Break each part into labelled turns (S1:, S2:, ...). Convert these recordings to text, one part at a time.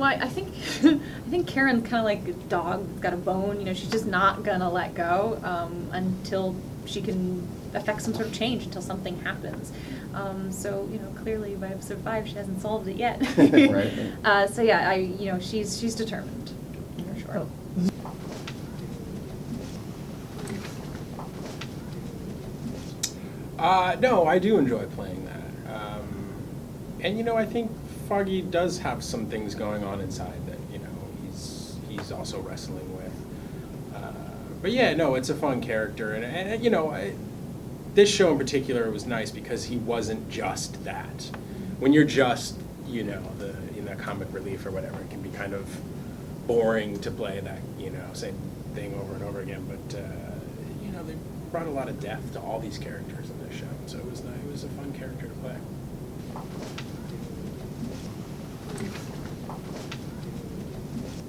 S1: Well, I think I think Karen's kind of like a dog that's got a bone. You know, she's just not gonna let go until she can affect some sort of change, until something happens. So you know, clearly by episode 5, she hasn't solved it yet.
S2: Right.
S1: So yeah, she's determined for sure.
S3: No, I do enjoy playing that. And you know, I think Foggy does have some things going on inside that, you know, he's also wrestling with. But yeah, no, it's a fun character, and you know, this show in particular was nice because he wasn't just that. When you're just, you know, the comic relief or whatever, it can be kind of boring to play that, you know, same thing over and over again. But you know, they brought a lot of depth to all these characters in this show, so it was nice. It was a fun character to play.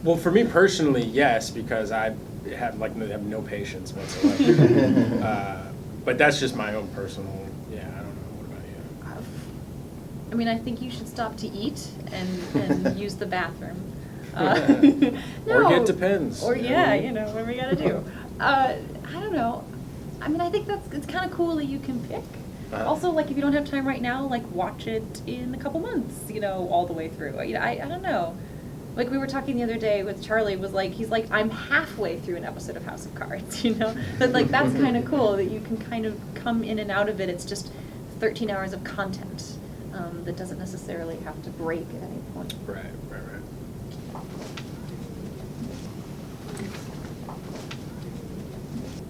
S3: Well, for me personally, yes, because I have no patience whatsoever. But that's just my own personal. Yeah, I don't know. What about you?
S1: I mean, I think you should stop to eat and use the bathroom.
S3: Or get Depends.
S1: Or yeah, you know, what we gotta do. I don't know. I mean, I think it's kind of cool that you can pick. Also, like, if you don't have time right now, like, watch it in a couple months, you know, all the way through. You know, I don't know. Like, we were talking the other day with Charlie, he's like, I'm halfway through an episode of House of Cards, you know? But, like, that's kind of cool that you can kind of come in and out of it. It's just 13 hours of content that doesn't necessarily have to break at any point.
S3: Right.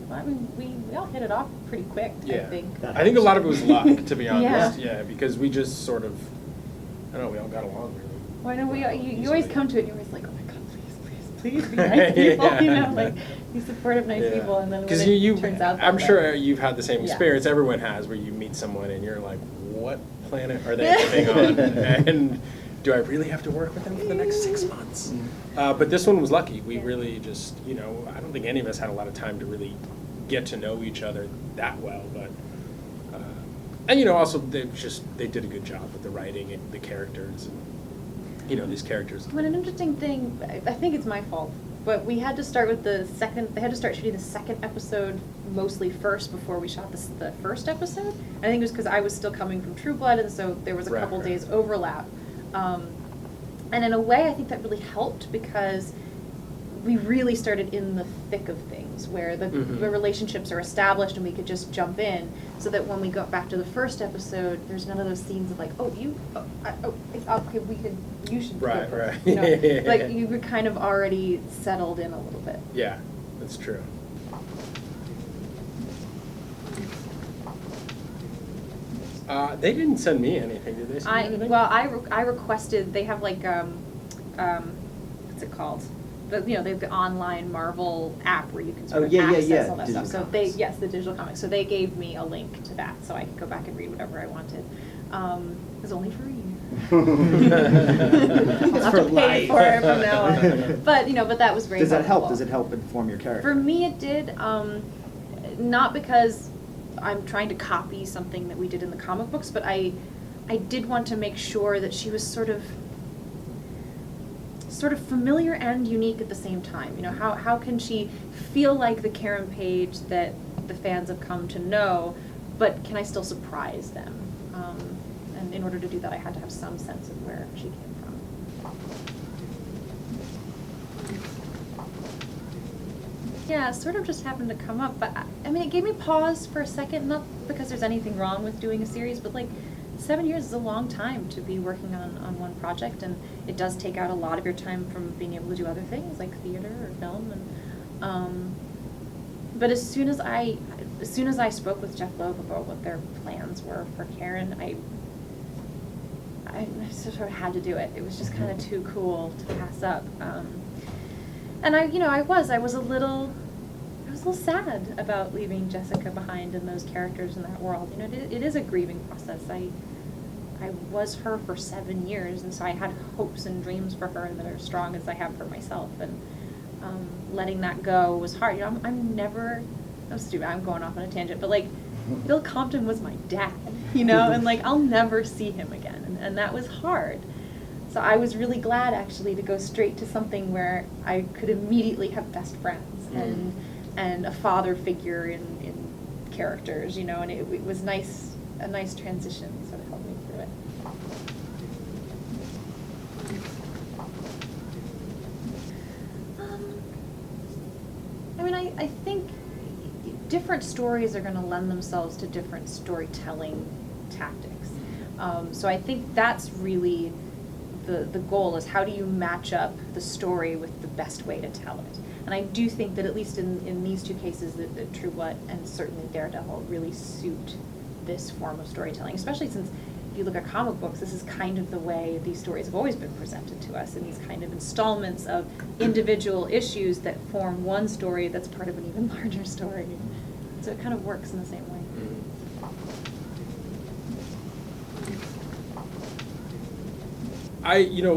S1: Well, I mean, we all hit it off pretty quick,
S3: Yeah.
S1: I think.
S3: I think a lot of it was luck, to be honest.
S1: Yeah.
S3: Yeah, because we just sort of, I don't know, we all got along really.
S1: Well, I know you always come to it and you're always like, oh my God, please be nice
S3: Yeah.
S1: people, you know, like, be supportive, nice people, and then when it turns out that
S3: I'm sure
S1: way.
S3: you've had the same
S1: Yeah.
S3: experience, everyone has, where you meet someone and you're like, what planet are they living on? And do I really have to work with them for the next 6 months? But this one was lucky. We really just, you know, I don't think any of us had a lot of time to really get to know each other that well, but and you know, also they did a good job with the writing and the characters, and you know, these characters.
S1: But an interesting thing, I think it's my fault, but we had to start with they had to start shooting the second episode mostly first before we shot the first episode. I think it was because I was still coming from True Blood, and so there was a couple days overlap. And in a way, I think that really helped because we really started in the thick of things where the relationships are established and we could just jump in, so that when we got back to the first episode, there's none of those scenes of like, okay, you should
S3: Right.
S1: You know, like you were kind of already settled in a little bit.
S3: Yeah, that's true. They didn't send me anything, did they send me anything?
S1: Well, I requested, they have like, what's it called? They have the online Marvel app where you can sort of access all that
S2: digital
S1: stuff. So the digital comics. So they gave me a link to that so I could go back and read whatever I wanted. It was only for a year. I'll have to pay for it from now on. But that was very
S2: Does that help?
S1: helpful.
S2: Does it help inform your character?
S1: For me, it did. Not because I'm trying to copy something that we did in the comic books, but I did want to make sure that she was sort of familiar and unique at the same time. You know, how can she feel like the Karen Page that the fans have come to know, but can I still surprise them? And in order to do that, I had to have some sense of where she came from. Yeah, it sort of just happened to come up, but I mean, it gave me pause for a second, not because there's anything wrong with doing a series, but like 7 years is a long time to be working on one project, and it does take out a lot of your time from being able to do other things like theater or film. And but as soon as I spoke with Jeff Loeb about what their plans were for Karen, I sort of had to do it. It was just kind of too cool to pass up. And I was a little sad about leaving Jessica behind and those characters in that world. You know, it is a grieving process. I was her for 7 years, and so I had hopes and dreams for her that are as strong as I have for myself. And letting that go was hard. You know, I'm stupid. I'm going off on a tangent, but like, Bill Compton was my dad. You know, and like I'll never see him again, and that was hard. So I was really glad actually to go straight to something where I could immediately have best friends and a father figure in characters, you know, and it was a nice transition, sort of helped me through it. I mean, I think different stories are going to lend themselves to different storytelling tactics. So I think that's really the goal, is how do you match up the story with the best way to tell it. And I do think that at least in these two cases, that True Blood and certainly Daredevil really suit this form of storytelling, especially since if you look at comic books, this is kind of the way these stories have always been presented to us, in these kind of installments of individual issues that form one story that's part of an even larger story. So it kind of works in the same way.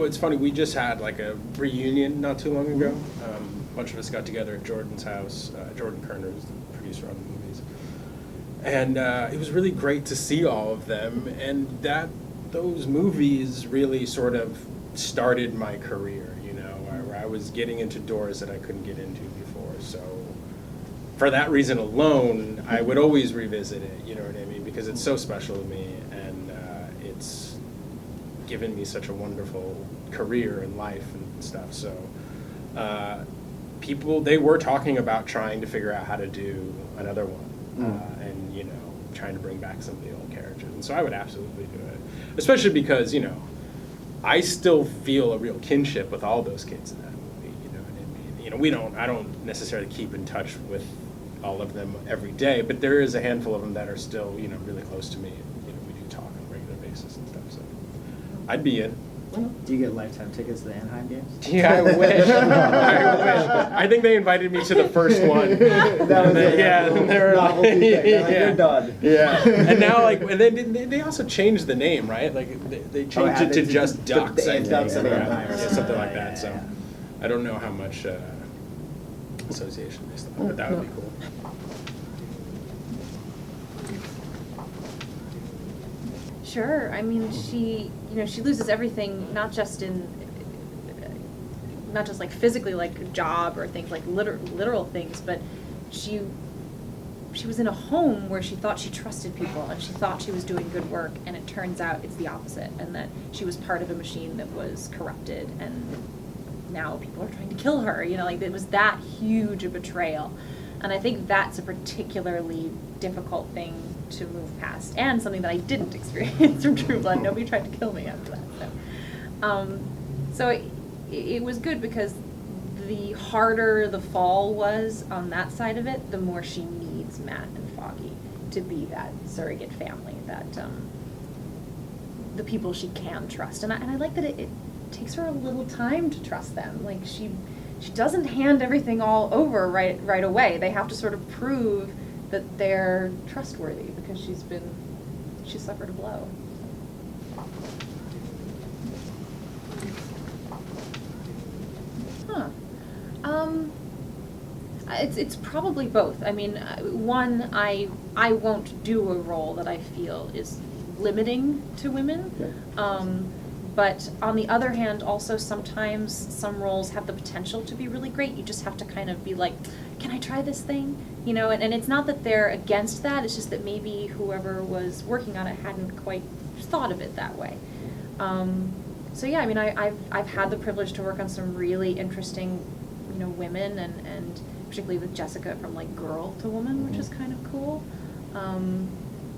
S3: It's funny, we just had like a reunion not too long ago. A bunch of us got together at Jordan's house. Jordan Kerner is the producer on the movies. And it was really great to see all of them, and those movies really sort of started my career, you know, where I was getting into doors that I couldn't get into before. So for that reason alone, I would always revisit it, you know what I mean, because it's so special to me, and it's given me such a wonderful career and life and stuff. So they were talking about trying to figure out how to do another one. And, you know, trying to bring back some of the old characters. And so I would absolutely do it. Especially because, you know, I still feel a real kinship with all those kids in that movie, you know what I mean? You know, I don't necessarily keep in touch with all of them every day, but there is a handful of them that are still, you know, really close to me. And, you know, we do talk on a regular basis and stuff, so I'd be in.
S2: Do you get lifetime tickets to the Anaheim games?
S3: Yeah, I wish. I wish. I think they invited me to the first one.
S2: That was it.
S3: Yeah, and they're
S2: novelty thing. They're like, you're done.
S3: Yeah, and now and then they also changed the name, right? Like they changed it to just Ducks, I think,
S2: Ducks and
S3: Anaheim,
S2: Anaheim.
S3: something like that. So I don't know how much association they still have, but that would be cool.
S1: Sure. I mean, she loses everything, not just like physically, like a job or things like literal things, but she was in a home where she thought she trusted people and she thought she was doing good work, and it turns out it's the opposite, and that she was part of a machine that was corrupted, and now people are trying to kill her. You know, like it was that huge a betrayal. And I think that's a particularly difficult thing to move past, and something that I didn't experience from True Blood. Nobody tried to kill me after that. So it was good, because the harder the fall was on that side of it, the more she needs Matt and Foggy to be that surrogate family, that the people she can trust. And I like that it takes her a little time to trust them. Like she doesn't hand everything all over right away. They have to sort of prove that they're trustworthy, because she suffered a blow. It's probably both. I mean, one, I won't do a role that I feel is limiting to women.
S2: Yeah.
S1: But on the other hand, also sometimes some roles have the potential to be really great. You just have to kind of be like, can I try this thing? You know, and it's not that they're against that, it's just that maybe whoever was working on it hadn't quite thought of it that way. So yeah, I mean, I've had the privilege to work on some really interesting, you know, women, and particularly with Jessica from like Girl to Woman, which is kind of cool.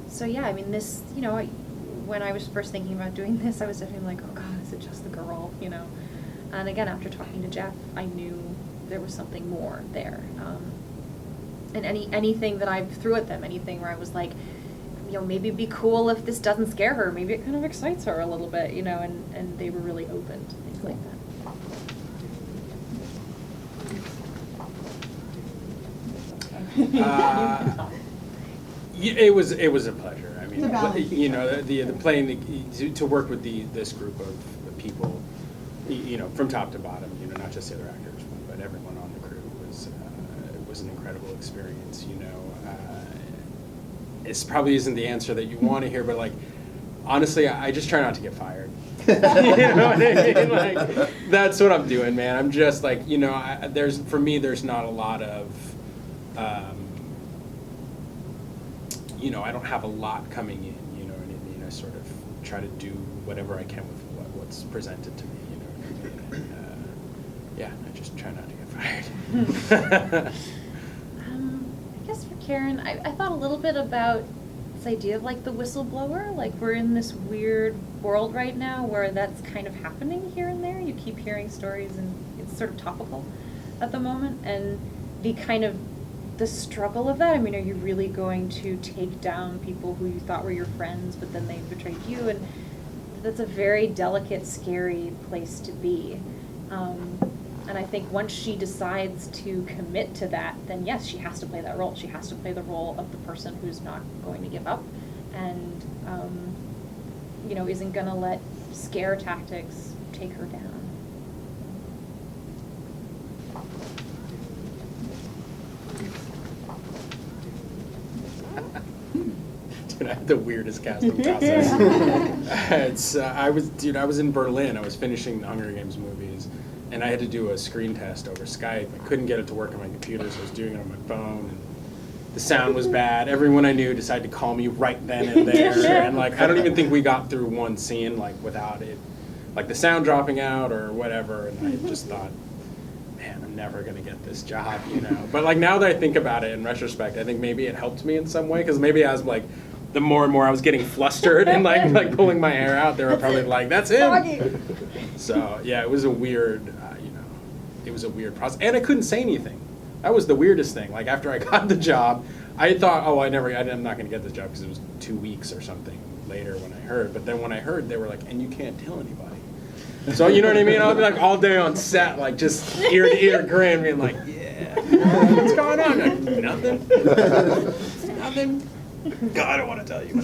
S1: So yeah, I mean, this, you know, when I was first thinking about doing this, I was definitely like, oh God, is it just the girl, you know? And again, after talking to Jeff, I knew there was something more there. And anything that I threw at them, anything where I was like, you know, maybe it'd be cool if this doesn't scare her, maybe it kind of excites her a little bit, you know, and they were really open to things like
S3: that. It was a pleasure. I mean, you know, the playing to work with this group of people, you know, from top to bottom, you know, not just the other actors, but everyone on the crew was an incredible experience. You know, it probably isn't the answer that you want to hear, but like honestly, I just try not to get fired. You know what I mean? Like, that's what I'm doing, man. I'm just like, you know, for me, there's not a lot of, you know, I don't have a lot coming in, you know what I mean? I sort of try to do whatever I can with what's presented to me, you know what I mean? And, yeah, I just try not to get fired.
S1: I guess for Karen, I thought a little bit about this idea of like the whistleblower. Like we're in this weird world right now where that's kind of happening here and there. You keep hearing stories and it's sort of topical at the moment. And the kind of the struggle of that. I mean, are you really going to take down people who you thought were your friends, but then they betrayed you? And that's a very delicate, scary place to be. And I think once she decides to commit to that, then yes, she has to play that role. She has to play the role of the person who's not going to give up and, you know, isn't going to let scare tactics take her down.
S3: Dude, I had the weirdest casting process. I was in Berlin. I was finishing the Hunger Games movies, and I had to do a screen test over Skype. I couldn't get it to work on my computer, so I was doing it on my phone. And the sound was bad. Everyone I knew decided to call me right then and there. And like, I don't even think we got through one scene like without it, like the sound dropping out or whatever. And I just thought, man, I'm never gonna get this job, you know. But like now that I think about it in retrospect, I think maybe it helped me in some way because maybe I was like, the more and more I was getting flustered and like pulling my hair out, they were probably like, "That's him."
S1: Foggy.
S3: So yeah, it was a weird, you know, it was a weird process, and I couldn't say anything. That was the weirdest thing. Like after I got the job, I thought, "Oh, I'm not going to get this job because it was 2 weeks or something later when I heard." But then when I heard, they were like, "And you can't tell anybody." So you know what I mean? I'll be like all day on set, like just ear to ear grin, being like, "Yeah, what's going on?" Like, nothing. Nothing. God, I don't want to tell you.